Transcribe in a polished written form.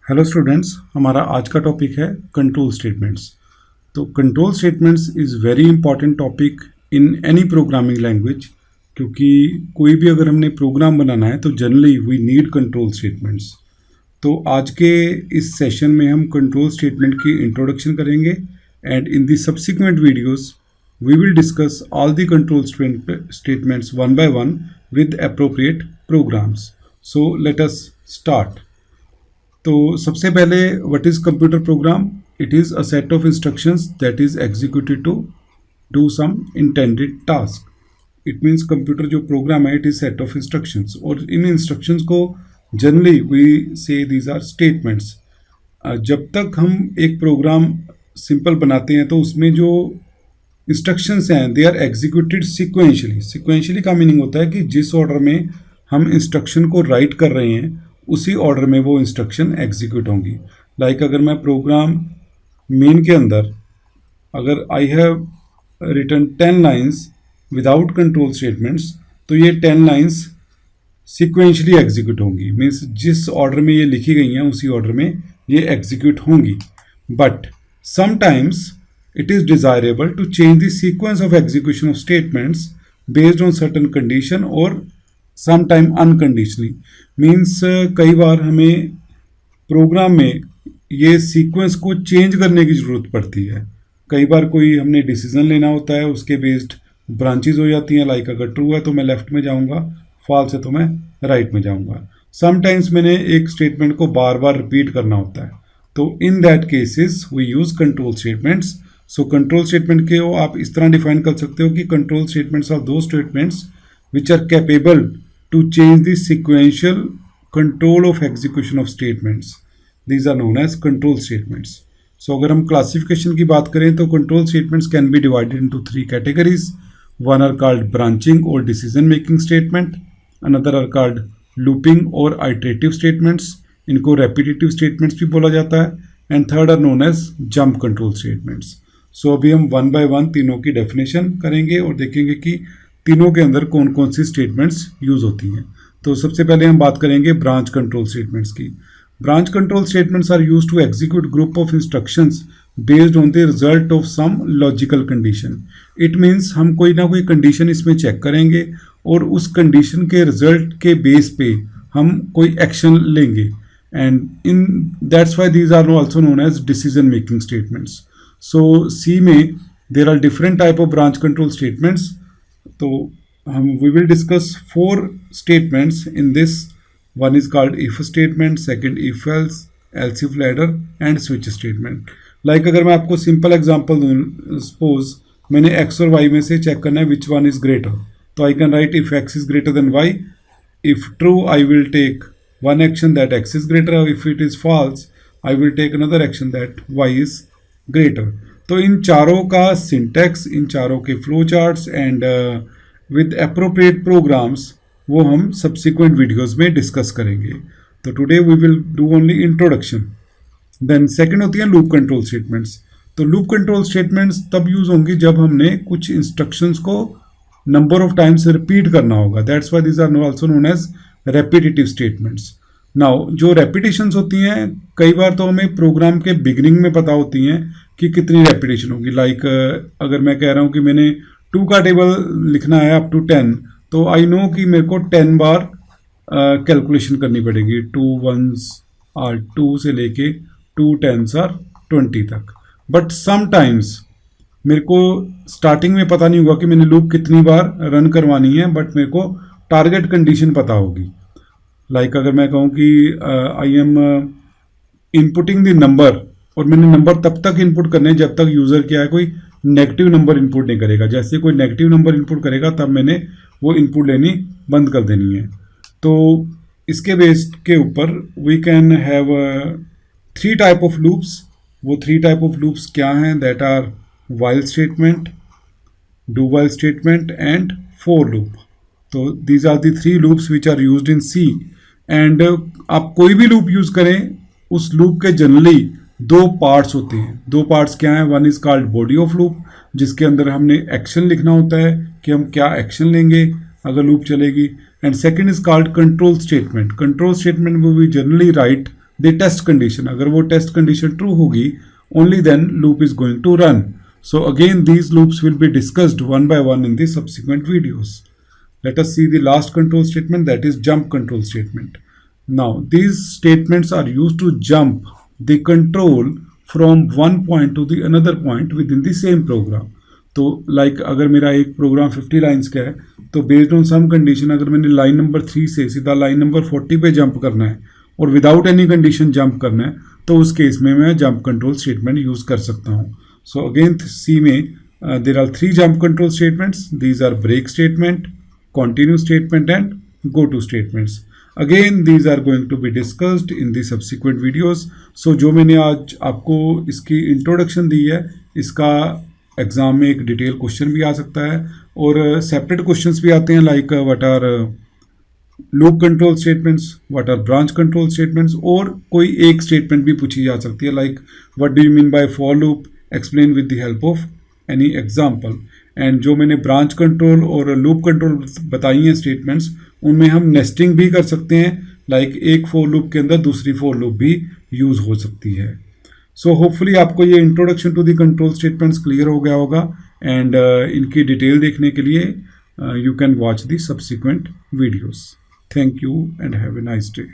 Hello students, हमारा आज का टॉपिक है कंट्रोल स्टेटमेंट्स। तो control statements is very important topic in any programming language, क्योंकि कोई भी अगर हमने प्रोग्राम बनाना है तो generally we need control statements. तो आज के इस सेशन में हम कंट्रोल स्टेटमेंट की इंट्रोडक्शन करेंगे and in the subsequent videos we will discuss all the control statements one by one with appropriate programs. So let us start. तो सबसे पहले what is computer program? It is a set of instructions that is executed to do some intended task. It means computer जो program है it is set of instructions, और इन instructions को generally we say these are statements. जब तक हम एक programme simple बनाते हैं तो उसमें जो इंस्ट्रक्शंस हैं they are executed sequentially. Sequentially का मीनिंग होता है कि जिस ऑर्डर में हम इंस्ट्रक्शन को राइट कर रहे हैं उसी ऑर्डर में वो इंस्ट्रक्शन एग्जीक्यूट होंगी। लाइक अगर मैं प्रोग्राम मेन के अंदर अगर I have written 10 lines without control statements, तो ये 10 लाइन्स सिक्वेंशली एग्जीक्यूट होंगी। मीन्स जिस ऑर्डर में ये लिखी गई हैं उसी ऑर्डर में ये एग्जीक्यूट होंगी। But sometimes it is desirable to change the sequence of execution of statements based on certain condition or sometime unconditionally। means कई बार हमें प्रोग्राम में ये सीक्वेंस को चेंज करने की ज़रूरत पड़ती है। कई बार कोई हमने डिसीजन लेना होता है, उसके बेस्ड ब्रांचेज हो जाती हैं। लाइक अगर ट्रू है तो मैं लेफ्ट में जाऊंगा, फॉल्स है तो मैं राइट में जाऊंगा। समटाइम्स मैंने एक स्टेटमेंट को बार बार रिपीट करना होता है, तो in that cases we use control statements. So control statement के वो आप इस तरह डिफाइन कर सकते हो कि कंट्रोल स्टेटमेंट्स आर दो statements which are capable to change the sequential control of execution of statements. These are known as control statements. So अगर हम क्लासिफिकेशन की बात करें तो control statements can be divided into 3 categories. One are called branching और decision making statement, another are called looping और iterative statements, इनको repetitive statements भी बोला जाता है, and third are known as jump control statements. So अभी हम one by one तीनों की डेफिनेशन करेंगे और देखेंगे कि तीनों के अंदर कौन कौन सी स्टेटमेंट्स यूज़ होती हैं। तो सबसे पहले हम बात करेंगे ब्रांच कंट्रोल स्टेटमेंट्स की। Branch control statements are used to execute group of instructions based on the result of some logical condition. It means हम कोई ना कोई कंडीशन इसमें चेक करेंगे और उस कंडीशन के रिजल्ट के बेस पे हम कोई एक्शन लेंगे, and in that's why these are also known as decision making statements. So C में there are different type of branch control statements. तो हम we will discuss 4 statements in this. One is called if statement, second if else if ladder and switch statement. Like अगर मैं आपको simple example दूँ, suppose मैंने X और Y में से चेक करना है विच वन इज ग्रेटर, तो I can write if X is greater then Y. If true I will take one action that x is greater, if it is false I will take another action that y is greater। तो इन चारों का syntax, इन चारों के flow charts and with appropriate programs वो हम subsequent videos में discuss करेंगे। तो today we will do only introduction. Then second होती है लूप कंट्रोल स्टेटमेंट्स। तो लूप कंट्रोल स्टेटमेंट्स तब यूज होंगी जब हमने कुछ इंस्ट्रक्शंस को नंबर ऑफ टाइम्स रिपीट करना होगा। That's why these are also known as repetitive statements. Now जो रेपिटेशंस होती हैं कई बार तो हमें प्रोग्राम के बिगिनिंग में पता होती हैं कि कितनी रेपिटेशन होगी। लाइक अगर मैं कह रहा हूँ कि मैंने 2 का टेबल लिखना है अप टू 10, तो आई नो कि मेरे को 10 बार कैलकुलेशन करनी पड़ेगी। 2 1s आर 2 से लेके 2 10s आर 20 तक। बट समटाइम्स मेरे को स्टार्टिंग में पता नहीं होगा कि मैंने लूप कितनी बार रन करवानी है, बट मेरे को टारगेट कंडीशन पता होगी। लाइक अगर मैं कहूँ कि I am inputting the number, और मैंने नंबर तब तक इनपुट करने जब तक यूज़र क्या है कोई नेगेटिव नंबर इनपुट नहीं करेगा। जैसे कोई नेगेटिव नंबर इनपुट करेगा तब मैंने वो इनपुट लेनी बंद कर देनी है। तो इसके बेस के ऊपर we can have 3 type of loops. वो 3 टाइप ऑफ लूप्स क्या हैं? That are while statement, do while statement and for loop. तो these are the 3 loops which are used in C. And आप कोई भी लूप यूज करें, उस loop के जनरली 2 पार्ट्स होते हैं। 2 पार्ट्स क्या हैं? One is called body of loop, जिसके अंदर हमने एक्शन लिखना होता है कि हम क्या एक्शन लेंगे अगर लूप चलेगी, and second is called control statement. Control statement में we generally write the test condition, अगर वो टेस्ट कंडीशन ट्रू होगी only then loop is going to run. So again these loops will be discussed one by one in the subsequent videos. Let us see the last control statement, that is jump control statement. Now these statements are used to jump the control from one point to the another point within the same program. तो like अगर मेरा एक programme 50 lines का है तो based on some condition अगर मैंने line number 3 से सीधा लाइन नंबर 40 पे जंप करना है और विदाउट एनी कंडीशन जंप करना है तो उस केस में मैं जंप कंट्रोल स्टेटमेंट यूज़ कर सकता हूँ. सो अगेन सी में there are 3 jump control statements. These are break statement, continue statement and go to statements. Again these are going to be discussed in the subsequent videos. So जो मैंने आज आपको इसकी introduction दी है, इसका एग्ज़ाम में एक डिटेल क्वेश्चन भी आ सकता है और सेपरेट क्वेश्चंस भी आते हैं like what are loop control statements, what are branch control statements, और कोई एक स्टेटमेंट भी पूछी जा सकती है like what do you mean by for loop, explain with the help of any example. And जो मैंने ब्रांच कंट्रोल और लूप कंट्रोल बताई हैं स्टेटमेंट्स, उनमें हम नेस्टिंग भी कर सकते हैं लाइक एक फॉर लूप के अंदर दूसरी फॉर लूप भी यूज़ हो सकती है. सो होपफुली आपको ये introduction to the control statements clear हो गया होगा एंड इनकी डिटेल देखने के लिए you can watch the subsequent videos. Thank you and have a nice day.